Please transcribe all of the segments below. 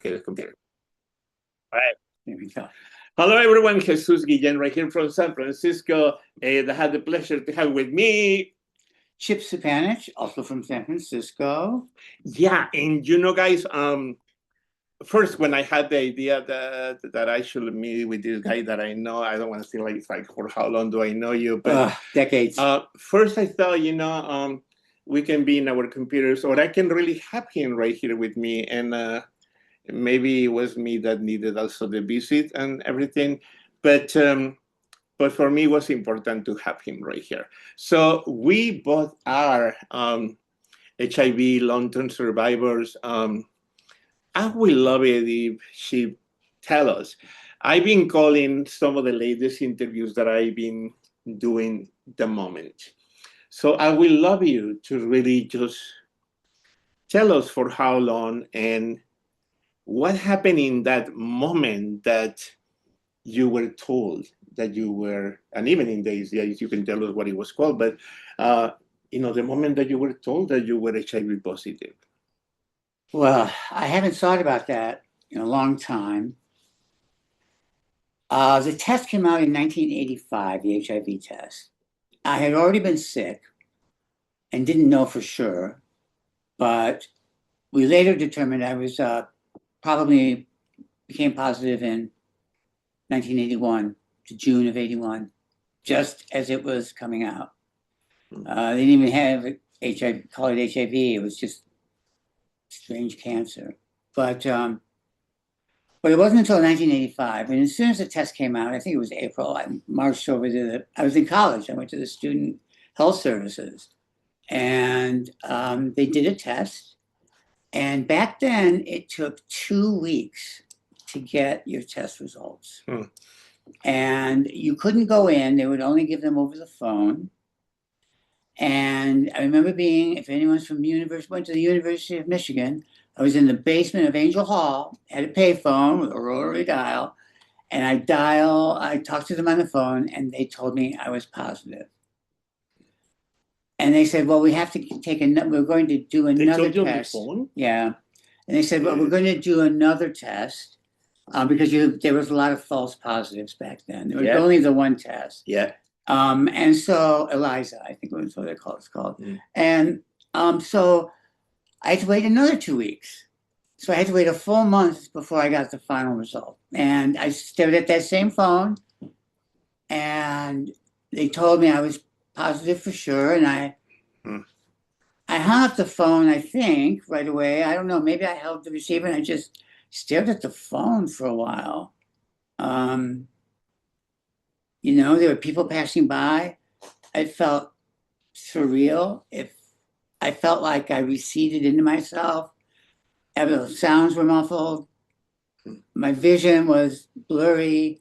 Okay, computer. All right, here we go. Hello, everyone. Jesus Guillen right here from San Francisco. I had the pleasure to have with me Chip Supanich, also from San Francisco. Yeah, and guys, first when I had the idea that I should meet with this guy that I know, I don't want to say like for how long do I know you, but decades. First I thought, we can be in our computers, or I can really have him right here with me, and maybe it was me that needed also the visit and everything, but for me it was important to have him right here. So we both are HIV long-term survivors. I would love it if she tell us. I've been calling some of the latest interviews that I've been doing the moment. So I will love you to really just tell us for how long and what happened in that moment that you were told that you were, and even in days, yeah, you can tell us what it was called, but the moment that you were told that you were HIV positive. Well, I haven't thought about that in a long time. The test came out in 1985, the HIV test. I had already been sick and didn't know for sure, but we later determined I was probably became positive in 1981 to June of 81, just as it was coming out. They didn't even have HIV, call it HIV. It was just strange cancer. But it wasn't until 1985, and as soon as the test came out, I think it was April, I marched over to I was in college. I went to the Student Health Services, and they did a test. And back then, it took 2 weeks to get your test results. And you couldn't go in. They would only give them over the phone. And I remember if anyone's from went to the University of Michigan, I was in the basement of Angel Hall, had a payphone with a rotary dial, and I talked to them on the phone, and they told me I was positive. And they said, well, we have to we're going to do another test. They told you on the phone? Yeah. And they said, well, we're going to do another test because there was a lot of false positives back then. There was only the one test. Yeah. And so ELISA, I think was what it's called. And so I had to wait another 2 weeks. So I had to wait a full month before I got the final result. And I stared at that same phone, and they told me I was positive for sure. And I hung up the phone, I think, right away. I don't know, maybe I held the receiver and I just stared at the phone for a while. There were people passing by. It felt surreal. I felt like I receded into myself. The sounds were muffled. My vision was blurry.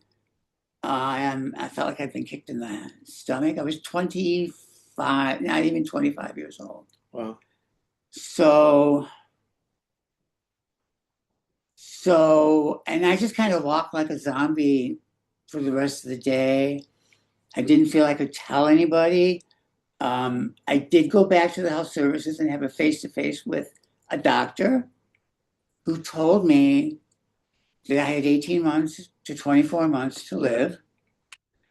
I felt like I'd been kicked in the stomach. I was 25, not even 25 years old. Wow. So, and I just kind of walked like a zombie for the rest of the day. I didn't feel I could tell anybody. I did go back to the health services and have a face-to-face with a doctor who told me that I had 18 months to 24 months to live,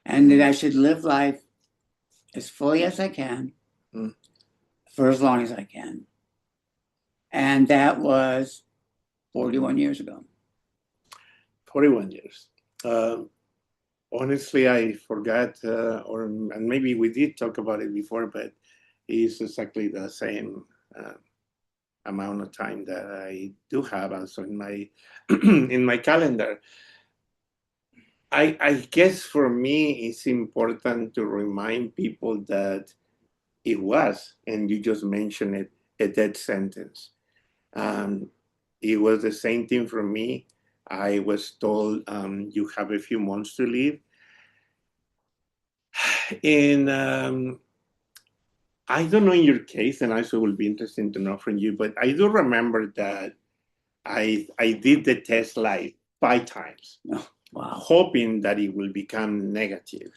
and that I should live life as fully as I can for as long as I can. And that was 41 years ago. 41 years. Honestly, I forgot, and maybe we did talk about it before, but it's exactly the same amount of time that I do have also in my in my calendar. I guess for me, it's important to remind people that it was, and you just mentioned it, a death sentence. It was the same thing for me. I was told you have a few months to live. And I don't know in your case, and also will be interesting to know from you, but I do remember that I did the test like 5 times. Oh, wow. Hoping that it will become negative.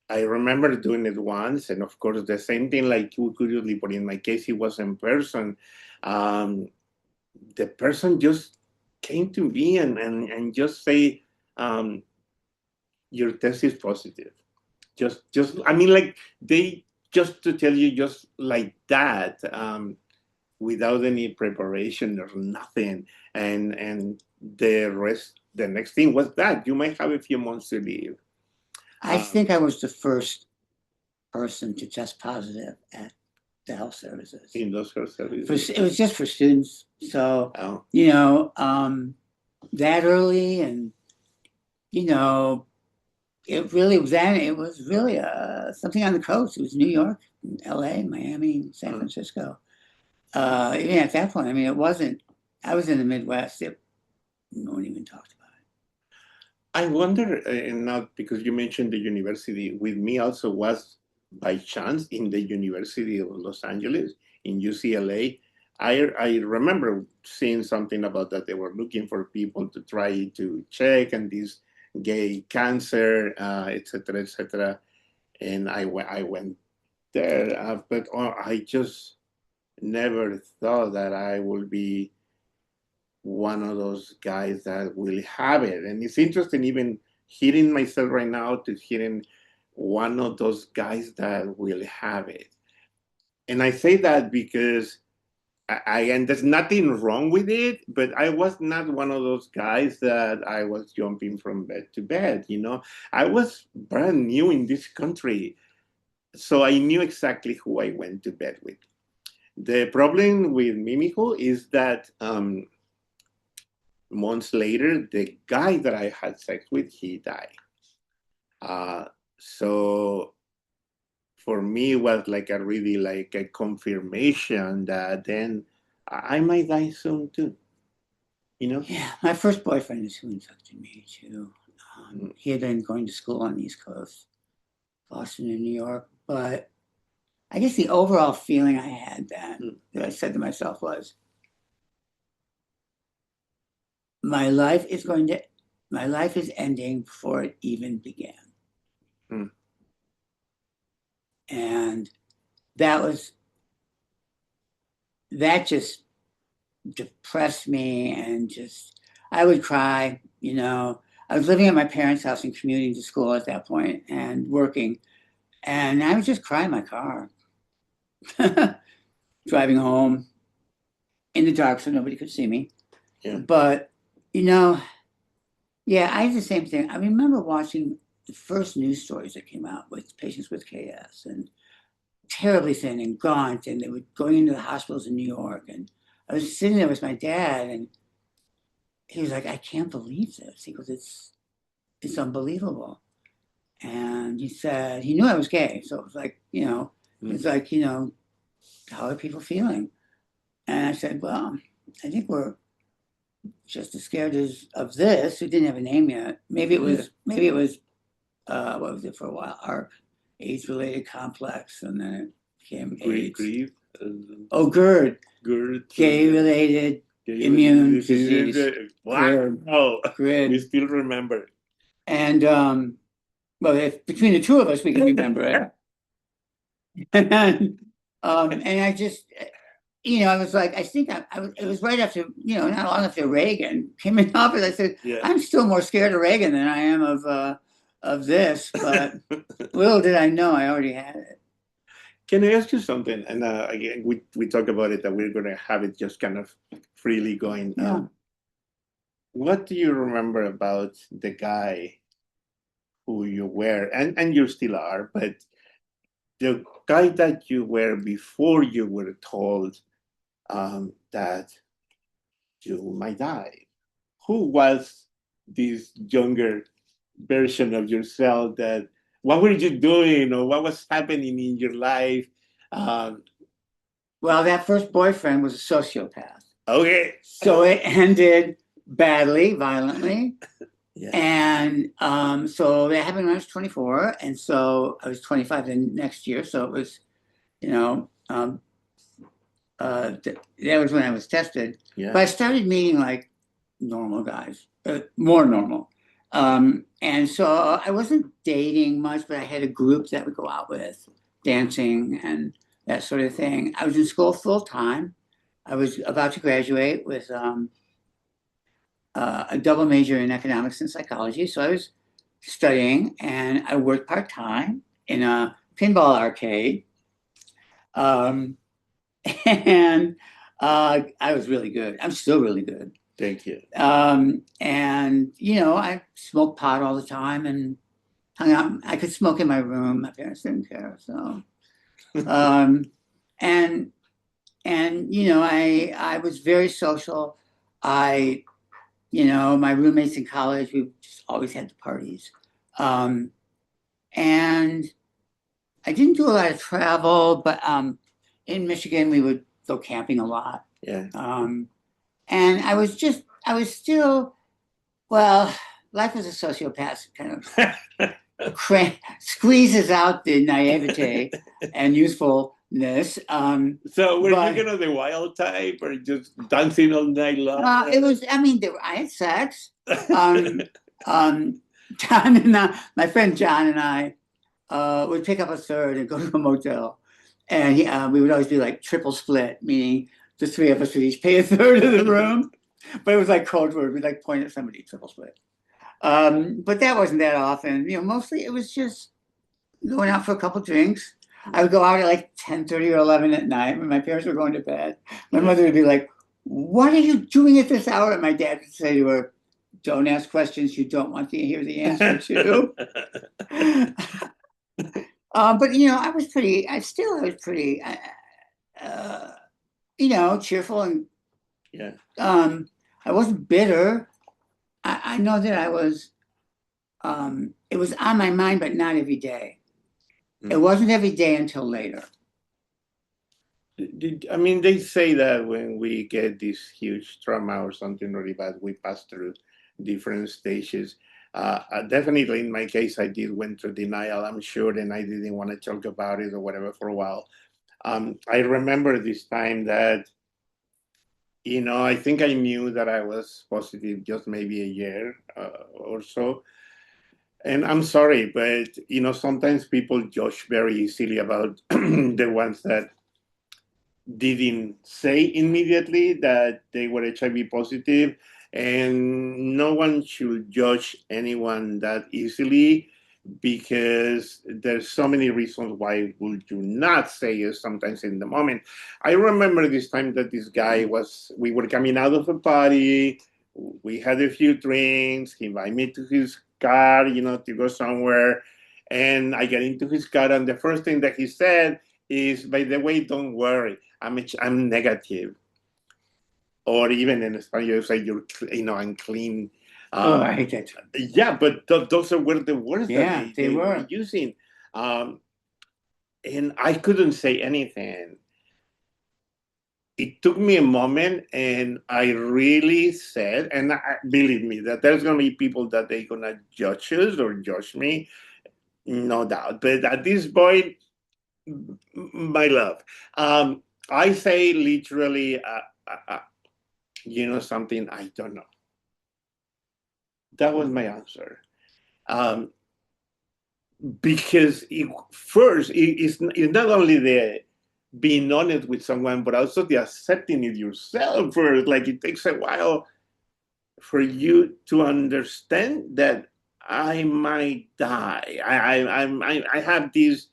I remember doing it once, and of course, the same thing like you curiously, but in my case, it was in person. The person just came to me and just say, um, your test is positive. Just I mean, like they just to tell you just like that, without any preparation or nothing, and the next thing was that you might have a few months to live. I think I was the first person to test positive at the health services. In those health services. It was just for students. So, Oh. That early, and, it was really something on the coast. It was New York, LA, Miami, San Francisco. Even at that point, I mean, it wasn't, I was in the Midwest. No one even talked about it. I wonder, and not because you mentioned the university, with me also was by chance in the University of Los Angeles, in UCLA. I remember seeing something about that they were looking for people to try to check and this gay cancer, et cetera, et cetera. And I went there, but I just never thought that I would be one of those guys that will have it. And it's interesting, even hearing myself right now, to hearing one of those guys that will have it. And I say that because and there's nothing wrong with it, but I was not one of those guys that I was jumping from bed to bed. I was brand new in this country, so I knew exactly who I went to bed with. The problem with Mimico is that months later, the guy that I had sex with, he died. So for me, it was like a really like a confirmation that then I might die soon too. Yeah, my first boyfriend is who infected me too. He had been going to school on the East Coast, Boston and New York, but I guess the overall feeling I had then, that I said to myself was, my life is ending before it even began. And that just depressed me, and I would cry. I was living at my parents' house and commuting to school at that point and working, and I would just cry in my car, driving home in the dark so nobody could see me. Yeah. But, yeah, I had the same thing. I remember watching the first news stories that came out with patients with KS, and terribly thin and gaunt, and they were going into the hospitals in New York. And I was sitting there with my dad, and he was like, "I can't believe this." He goes, "It's unbelievable." And he said he knew I was gay, so it was like, it's like, how are people feeling? And I said, well, I think we're just as scared of this. We didn't have a name yet. Maybe it was what was it for a while? ARC, AIDS-related complex, and then it became AIDS. Grief. GERD. GERD. Gay-related immune disease. Wow. GRID. We still remember. And well, if between the two of us, we can remember it. And I just, I was like, I think it was right after, not long after Reagan came in office. I said, I'm still more scared of Reagan than I am of this, but little did I know I already had it. Can I ask you something? And again, we talk about it, that we're going to have it just kind of freely going. Yeah. What do you remember about the guy who you were, and you still are, but the guy that you were before you were told that you might die? Who was this younger version of yourself? What were you doing, or what was happening in your life? Well, that first boyfriend was a sociopath. Okay. So it ended badly, violently. Yeah. And so that happened when I was 24. And so I was 25 the next year. So it was, that was when I was tested. Yeah. But I started meeting like normal guys, more normal. And so I wasn't dating much, but I had a group that would go out with, dancing and that sort of thing. I was in school full time. I was about to graduate with a double major in economics and psychology. So I was studying, and I worked part-time in a pinball arcade. Um, and I was really good. I'm still really good. Thank you. And I smoked pot all the time and hung out. I could smoke in my room. My parents didn't care. So, um, and I was very social. I, my roommates in college, we just always had the parties. And I didn't do a lot of travel, but in Michigan we would go camping a lot. Yeah. And I was still, well, life as a sociopath kind of squeezes out the naivete and youthfulness. So were but you kind of the wild type or just dancing all night long? it was, I mean, I had sex. Um, John and my friend John and I would pick up a third and go to a motel. And we would always be like triple split, meaning the three of us would each pay a third of the room. But it was like code word. We'd like point at somebody, triple split. But that wasn't that often. Mostly it was just going out for a couple drinks. I would go out at like 10:30 or 11 at night when my parents were going to bed. My mother would be like, "What are you doing at this hour?" And my dad would say to her, "Don't ask questions you don't want to hear the answer to." But I was pretty. I was pretty, cheerful and Yeah. I wasn't bitter. I know that I was. It was on my mind, but not every day. It wasn't every day until later. I mean, they say that when we get this huge trauma or something really bad, we pass through different stages. Definitely, in my case, I did went through denial, I'm sure, and I didn't want to talk about it or whatever for a while. I remember this time that, I think I knew that I was positive just maybe a year or so. And I'm sorry, but, sometimes people judge very easily about the ones that didn't say immediately that they were HIV positive, and no one should judge anyone that easily because there's so many reasons why would you not say it sometimes in the moment. I remember this time that this guy we were coming out of a party, we had a few drinks, he invited me to his car, to go somewhere, and I get into his car, and the first thing that he said is, by the way, don't worry, I'm negative. Or even in Spanish, you say I'm clean. I hate that. Yeah, but those were the words that they were using. And I couldn't say anything. It took me a moment, and I really said, and believe me, that there's going to be people that they're going to judge us or judge me, no doubt. But at this point, my love, I say literally, something, I don't know. That was my answer. Because it's not only the being honest with someone, but also the accepting it yourself first. Like, it takes a while for you to understand that I might die. I have this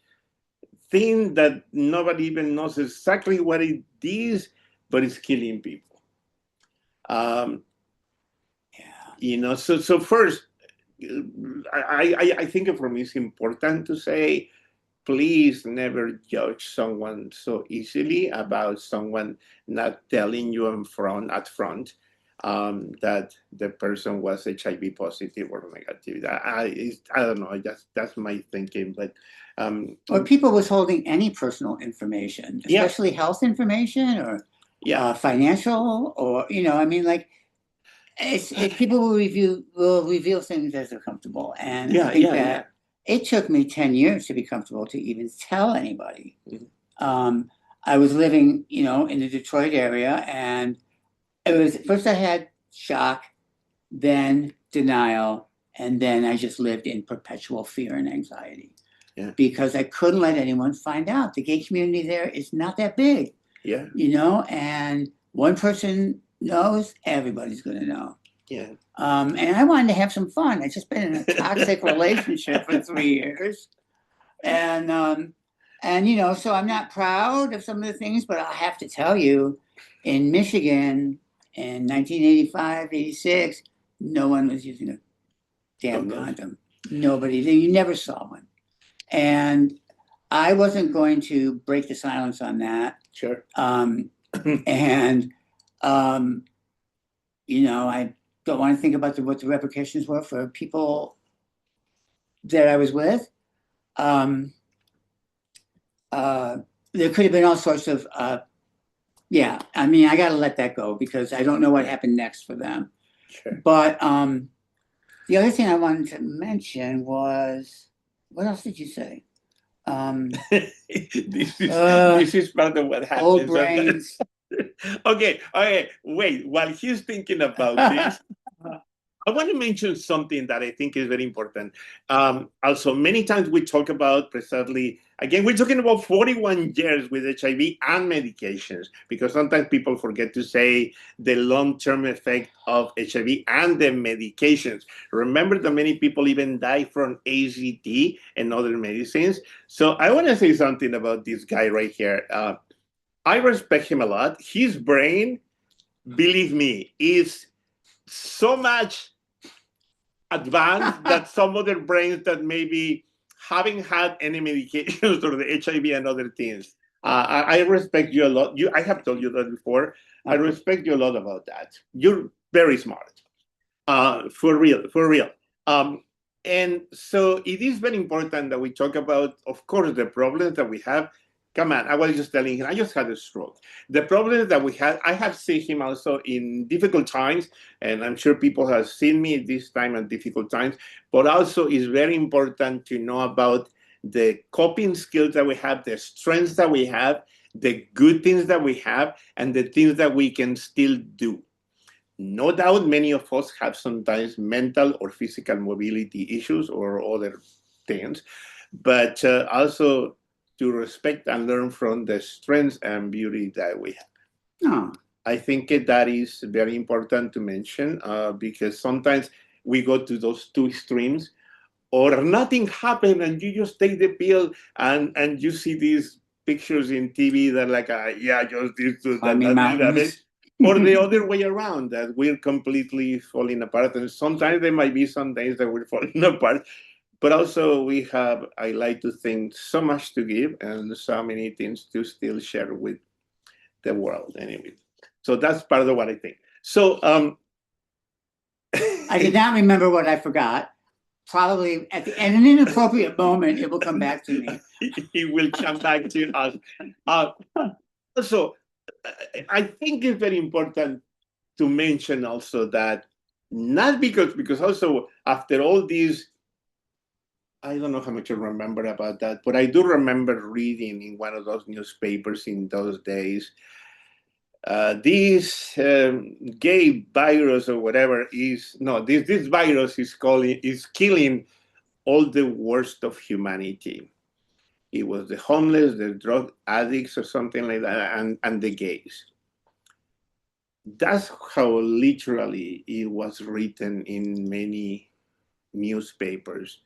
thing that nobody even knows exactly what it is, but it's killing people. So first, I think for me it's important to say, please never judge someone so easily about someone not telling you at front that the person was HIV positive or negative. I don't know. That's my thinking. But or people withholding any personal information, especially health information or financial, or I mean, like, people will reveal things as they're comfortable, and I think that it took me 10 years to be comfortable to even tell anybody. I was living, in the Detroit area, and it was first I had shock, then denial, and then I just lived in perpetual fear and anxiety because I couldn't let anyone find out. The gay community there is not that big, and one person knows, everybody's going to know. Yeah. And I wanted to have some fun. I'd just been in a toxic relationship for 3 years. And you know, so I'm not proud of some of the things, but I'll have to tell you, in Michigan in 1985, 86, no one was using a damn condom. Nobody. You never saw one. And I wasn't going to break the silence on that. Sure. And you know, I don't want to think about what the repercussions were for people that I was with. There could have been all sorts of, yeah, I mean, I got to let that go because I don't know what happened next for them. Sure. But the other thing I wanted to mention was, what else did you say? This is part of what happens. Old brains. Okay, wait. While he's thinking about this, I want to mention something that I think is very important. Also, many times we talk about precisely, again, we're talking about 41 years with HIV and medications, because sometimes people forget to say the long-term effect of HIV and the medications. Remember that many people even die from AZT and other medicines. So I want to say something about this guy right here. I respect him a lot. His brain, believe me, is so much advanced that some other brains that maybe haven't had any medications or the HIV and other things. I respect you a lot. I have told you that before. I respect you a lot about that. You're very smart. For real, for real. And so it is very important that we talk about, of course, the problems that we have. Come on, I was just telling him, I just had a stroke. The problem that we had, I have seen him also in difficult times, and I'm sure people have seen me this time at difficult times, but also it's very important to know about the coping skills that we have, the strengths that we have, the good things that we have, and the things that we can still do. No doubt many of us have sometimes mental or physical mobility issues or other things, but also to respect and learn from the strengths and beauty that we have. Oh. I think that is very important to mention because sometimes we go to those two extremes, or nothing happened and you just take the pill and you see these pictures in TV that like, yeah, just this, that, or the other way around, that we're completely falling apart. And sometimes there might be some days that we're falling apart, but also we have, I like to think, so much to give and so many things to still share with the world anyway. So that's part of what I think. So I did not remember what I forgot. Probably at an inappropriate moment, it will come back to me. It will come back to us. Also, I think it's very important to mention also that not because also after all these, I don't know how much I remember about that, but I do remember reading in one of those newspapers in those days, this gay virus or whatever this virus is killing all the worst of humanity. It was the homeless, the drug addicts or something like that, and the gays. That's how literally it was written in many newspapers.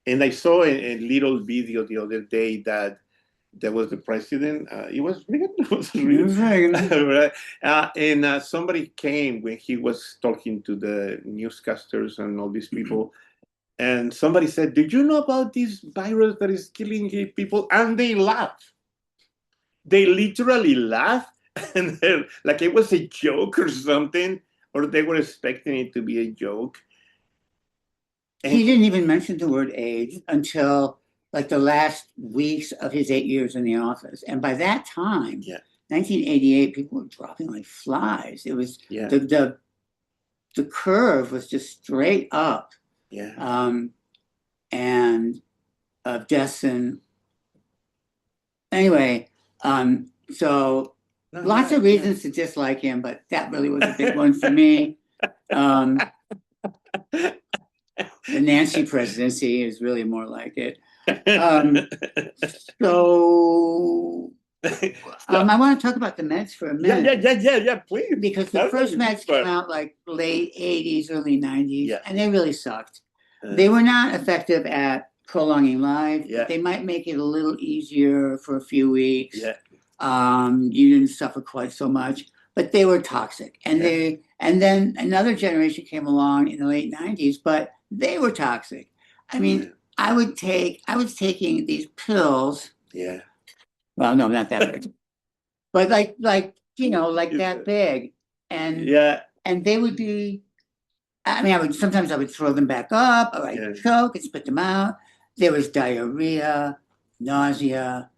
And I saw a little video the other day that there was the president. It was Reagan. And somebody came when he was talking to the newscasters and all these people. And somebody said, "Did you know about this virus that is killing gay people?" And they laughed. They literally laughed, and like it was a joke or something, or they were expecting it to be a joke. And he didn't even mention the word AIDS until like the last weeks of his 8 years in the office. And by that time, 1988, people were dropping like flies. It was the curve was just straight up. And deaths and anyway, so lots of reasons to dislike him, but that really was a big one for me. The Nancy presidency is really more like it. So I want to talk about the meds for a minute. Yeah, please. Because the first meds came out like late 80s, early 90s, Yeah. and they really sucked. They were not effective at prolonging life. Yeah. They might make it a little easier for a few weeks. Yeah. You didn't suffer quite so much, but they were toxic. And then another generation came along in the late 90s, but they were toxic. I mean, I was taking these pills. Yeah. Well, no, not that big. But like that big. And they would be, I mean, sometimes I would throw them back up, or I'd choke and spit them out. There was diarrhea, nausea,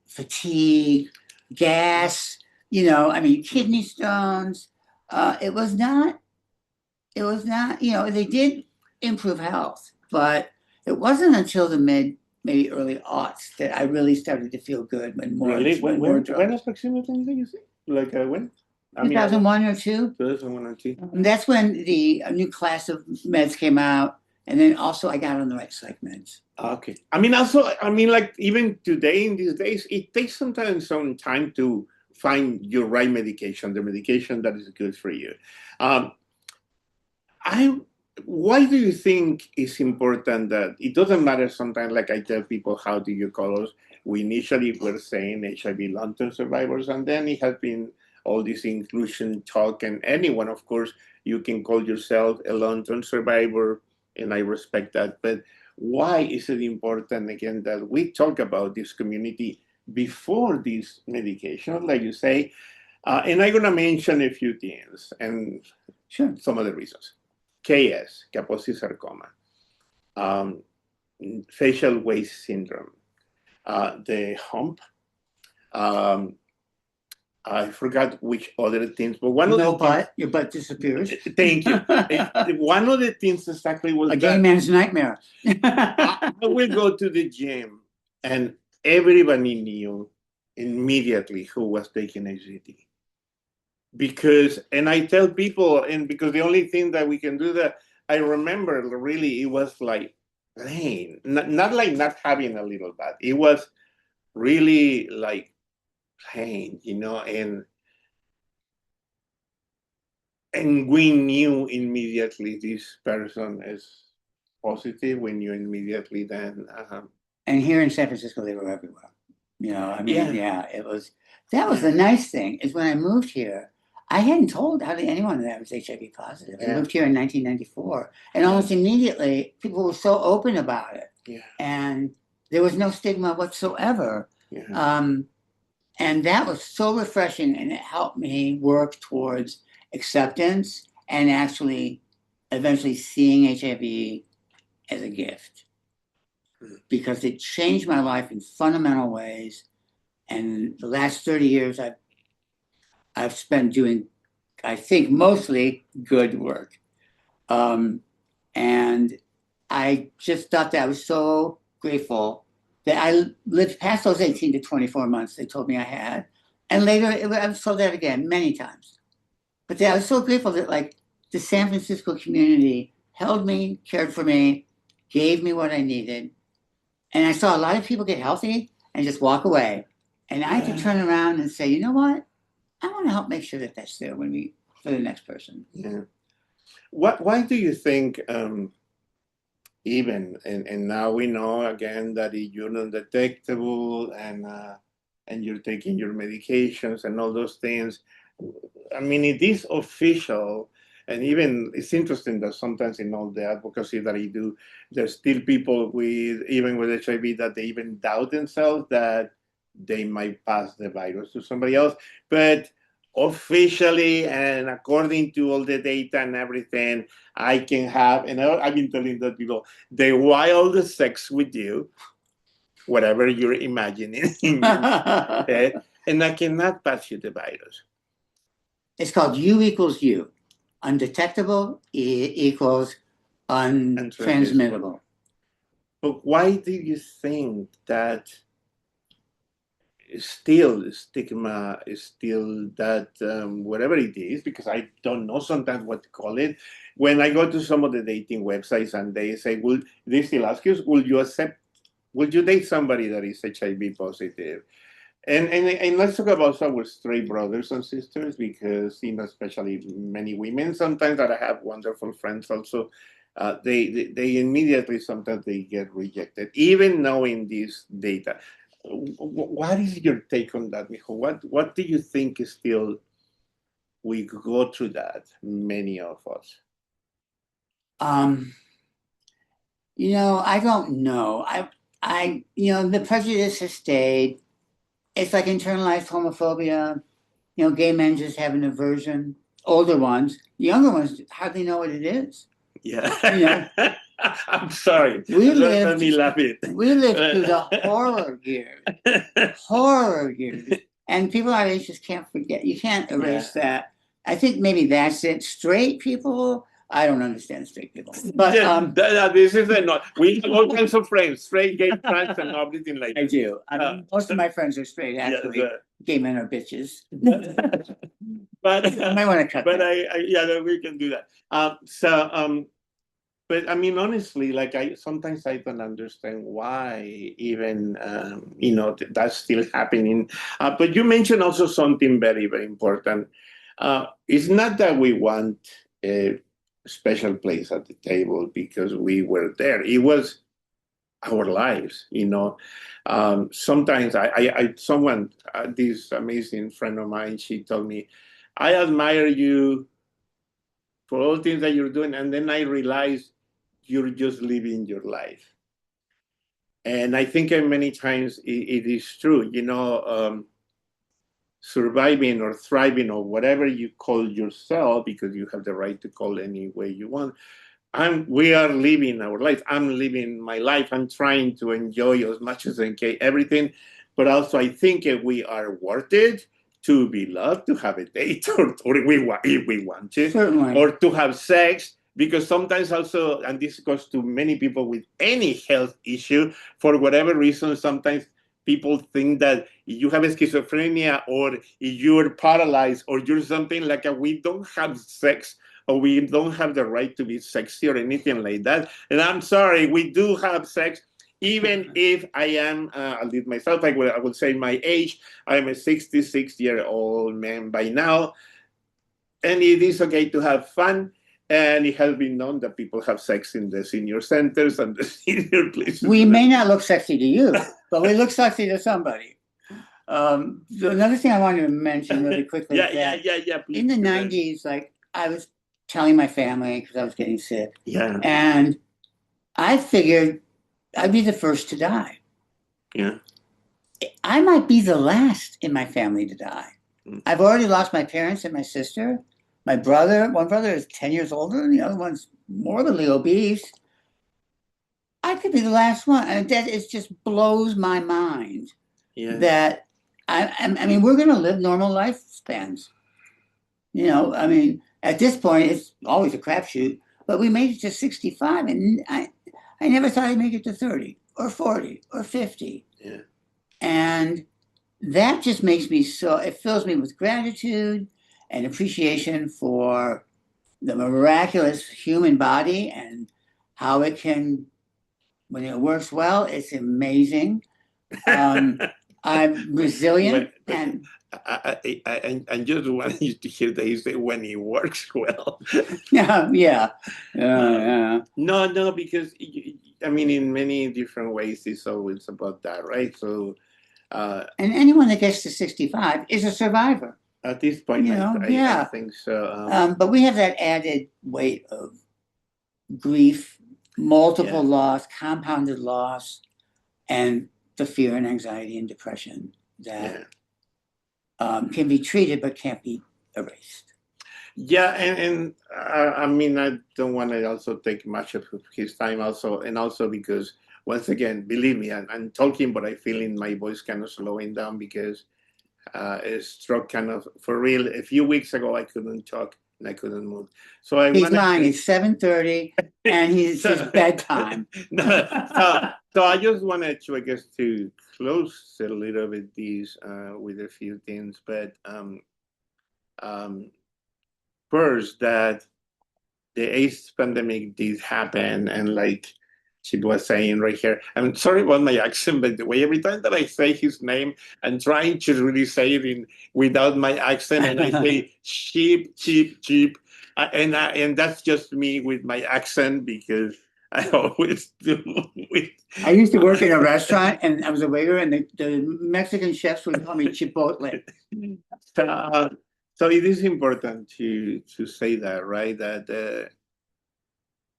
fatigue, gas, kidney stones. It was not, they did improve health, but it wasn't until the maybe early aughts that I really started to feel good when more. Really? When approximately did you say? Like when? 2001 or 2. 2001 or 2. And that's when a new class of meds came out, and then also I got on the right psych meds. Okay. Like even today in these days, it takes sometimes some time to find your right medication, the medication that is good for you. Why do you think it's important that it doesn't matter sometimes, like I tell people, how do you call us? We initially were saying HIV long-term survivors, and then it has been all this inclusion talk, and anyone, of course, you can call yourself a long-term survivor, and I respect that. But why is it important, again, that we talk about this community before this medication, like you say? And I'm going to mention a few things, and some of the reasons. KS, Kaposi sarcoma, facial waist syndrome, the hump. I forgot which other things, but your butt disappears. Thank you. One of the things exactly was a gay man's nightmare. I will go to the gym, and everybody knew immediately who was taking HCT. And I tell people, and because the only thing that we can do that, I remember really it was like pain, not like not having a little bit. It was really like pain, and we knew immediately this person is positive. We knew immediately then. And here in San Francisco, they were everywhere. It was. That was the nice thing, is when I moved here, I hadn't told hardly anyone that I was HIV positive. I moved here in 1994, and almost immediately people were so open about it. Yeah. And there was no stigma whatsoever. Yeah. And that was so refreshing, and it helped me work towards acceptance and actually eventually seeing HIV as a gift, because it changed my life in fundamental ways. And the last 30 years I've spent doing, I think, mostly good work. And I just thought that I was so grateful that I lived past those 18 to 24 months they told me I had. And later, I've told that again many times. But I was so grateful that, like, the San Francisco community held me, cared for me, gave me what I needed. And I saw a lot of people get healthy and just walk away. And I had to turn around and say, you know what? I want to help make sure that that's there for the next person. Yeah. Why do you think, even, and now we know again that you're undetectable and you're taking your medications and all those things. I mean, it is official. And even it's interesting that sometimes in all the advocacy that I do, there's still people even with HIV that they even doubt themselves that they might pass the virus to somebody else. But officially, and according to all the data and everything, I can have, and I've been telling that people, the wildest sex with you, whatever you're imagining, okay? And I cannot pass you the virus. It's called U equals U. Undetectable equals untransmittable. But why do you think that still stigma is still that, whatever it is, because I don't know sometimes what to call it. When I go to some of the dating websites and they say, they still ask you, would you date somebody that is HIV positive? And let's talk about our stray brothers and sisters, because especially many women sometimes that I have wonderful friends also, they immediately sometimes they get rejected, even knowing this data. What is your take on that, Mijo? What do you think is still we go through that, many of us? Um, I don't know. The prejudice has stayed. It's like internalized homophobia. Gay men just have an aversion. Older ones, younger ones hardly know what it is. Yeah. I'm sorry. We Let me lived, laugh it. we lived through the horror years, and people our age just can't forget. You can't erase that. I think maybe that's it. Straight people, I don't understand straight people, but this is not. We have all kinds of friends, straight, gay, trans, and everything like that. I do. Most of my friends are straight. Actually, gay men are bitches. But I might want to cut. But that. yeah, we can do that. But I mean, honestly, like sometimes I don't understand why even that's still happening. But you mentioned also something very, very important. It's not that we want a special place at the table because we were there. It was our lives. Sometimes someone, this amazing friend of mine, she told me, I admire you for all things that you're doing, and then I realized you're just living your life. And I think many times it is true, surviving or thriving or whatever you call yourself, because you have the right to call any way you want. We are living our life. I'm living my life. I'm trying to enjoy as much as I can everything, but also I think we are worth it to be loved, to have a date, or if we want to, certainly, or to have sex. Because sometimes also, and this goes to many people with any health issue, for whatever reason, sometimes people think that you have schizophrenia or you're paralyzed or you're something like we don't have sex or we don't have the right to be sexy or anything like that. And I'm sorry, we do have sex. Even if I am, I'll leave myself, I would say my age, I'm a 66-year-old man by now. And it is okay to have fun. And it has been known that people have sex in the senior centers and the senior places. We may not look sexy to you, but we look sexy to somebody. Another thing I wanted to mention really quickly. Yeah. Please, in the 90s, like I was telling my family because I was getting sick. Yeah. And I figured I'd be the first to die. Yeah. I might be the last in my family to die. I've already lost my parents and my sister. My brother, one brother is 10 years older, and the other one's morbidly obese. I could be the last one. And that it just blows my mind that I mean, we're going to live normal lifespans. At this point, it's always a crapshoot, but we made it to 65, and I never thought I'd make it to 30 or 40 or 50. Yeah. And that just makes me it fills me with gratitude and appreciation for the miraculous human body and how it can, when it works well, it's amazing. I'm resilient and I just want you to hear that you say when it works well. Yeah. No, because I mean, in many different ways, it's always about that, right? So, and anyone that gets to 65 is a survivor. At this point, I think so. But we have that added weight of grief, multiple loss, compounded loss, and the fear and anxiety and depression that can be treated but can't be erased. Yeah, and I mean, I don't want to also take much of his time also, and also because once again, believe me, I'm talking, but I feel in my voice kind of slowing down because a stroke kind of, for real, a few weeks ago, I couldn't talk and I couldn't move. So he's lying. It's 7:30 and it's his bedtime. So I just wanted to, I guess, to close a little bit these with a few things, but first that the AIDS pandemic did happen, and like she was saying right here. I'm sorry about my accent, by the way. Every time that I say his name, I'm trying to really say it without my accent, and I say sheep, sheep, sheep, and that's just me with my accent because I always do. I used to work in a restaurant, and I was a waiter, and the Mexican chefs would call me Chipotle. So it is important to say that, right? That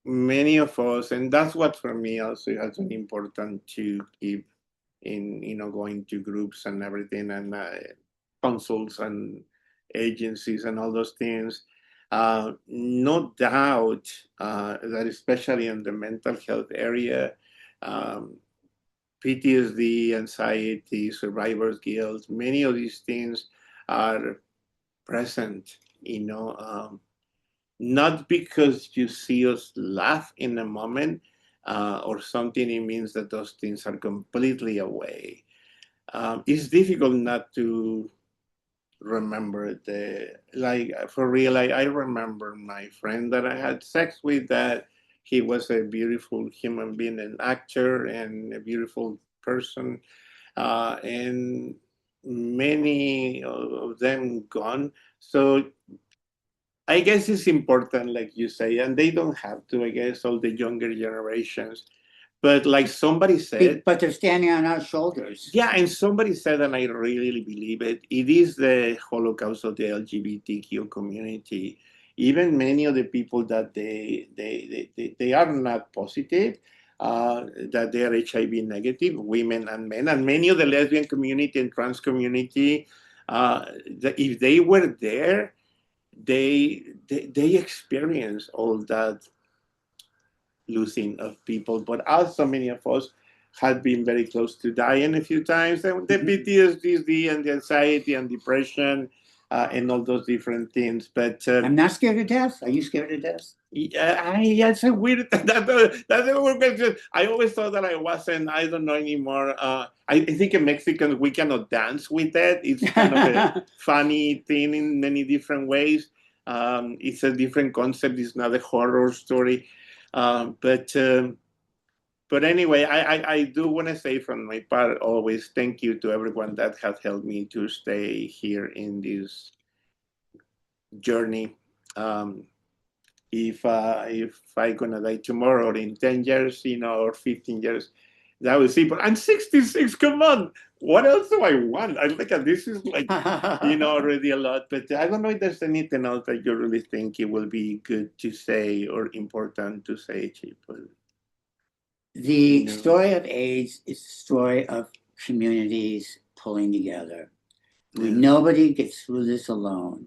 many of us, and that's what for me also has been important to keep in, going to groups and everything, and consults and agencies and all those things. No doubt that especially in the mental health area, um, PTSD, anxiety, survivor's guilt, many of these things are present, not because you see us laugh in a moment or something, it means that those things are completely away. It's difficult not to remember for real. I remember my friend that I had sex with, that he was a beautiful human being, an actor, and a beautiful person. And many of them gone. So I guess it's important, like you say, and they don't have to, I guess, all the younger generations. But like somebody said, But they're standing on our shoulders. yeah, and somebody said, and I really believe it, it is the Holocaust of the LGBTQ community. Even many of the people that they are not positive, that they are HIV negative, women and men, and many of the lesbian community and trans community, if they were there, they experience all that losing of people, but also many of us had been very close to dying a few times, and the PTSD and the anxiety and depression and all those different things. But I'm not scared of death. Are you scared of death? Yeah, it's a weird. That's a weird question. I always thought that I wasn't. I don't know anymore. I think in Mexicans we cannot dance with that. It's kind of a funny thing in many different ways. It's a different concept. It's not a horror story. But anyway, I do want to say from my part always thank you to everyone that has helped me to stay here in this journey. If I gonna die tomorrow or in 10 years, or 15 years, that will see. But I'm 66. Come on, what else do I want? I look at this is like already a lot. But I don't know if there's anything else that you really think it will be good to say or important to say, people. The story of AIDS is a story of communities pulling together. Yeah. Nobody gets through this alone.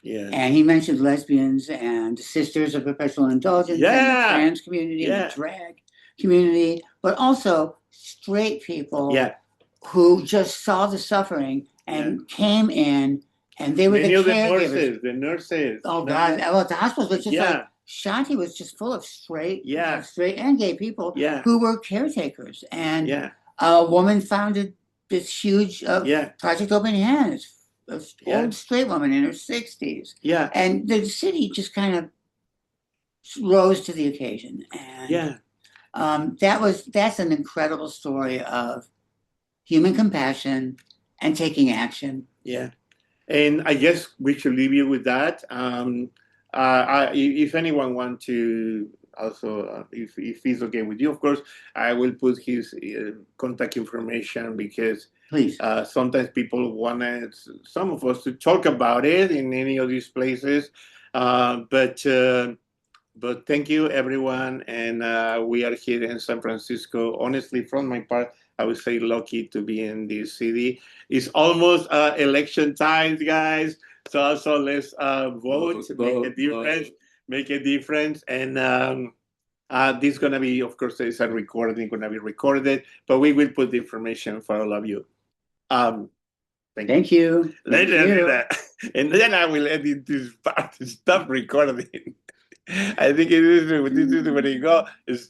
Yeah. And he mentioned lesbians and sisters of perpetual indulgence, and the trans community, and the drag community, but also straight people who just saw the suffering and came in, and they were the caregivers. The nurses. Oh God! Well, the hospital was just like Shanti was just full of straight and gay people who were caretakers, and a woman founded this huge Project Open Hands. An old straight woman in her 60s. Yeah. And the city just kind of rose to the occasion. And that's an incredible story of human compassion and taking action. Yeah. And I guess we should leave you with that. If anyone wants to also, if it's okay with you, of course, I will put his contact information because please. Sometimes people want some of us to talk about it in any of these places. But thank you, everyone. And we are here in San Francisco. Honestly, from my part, I would say lucky to be in this city. It's almost election time, guys. So let's vote, make a difference. And this is going to be, of course, it's a recording, going to be recorded, but we will put the information for all of you. Thank you. And then I will edit this part and stop recording. I think this is where you go.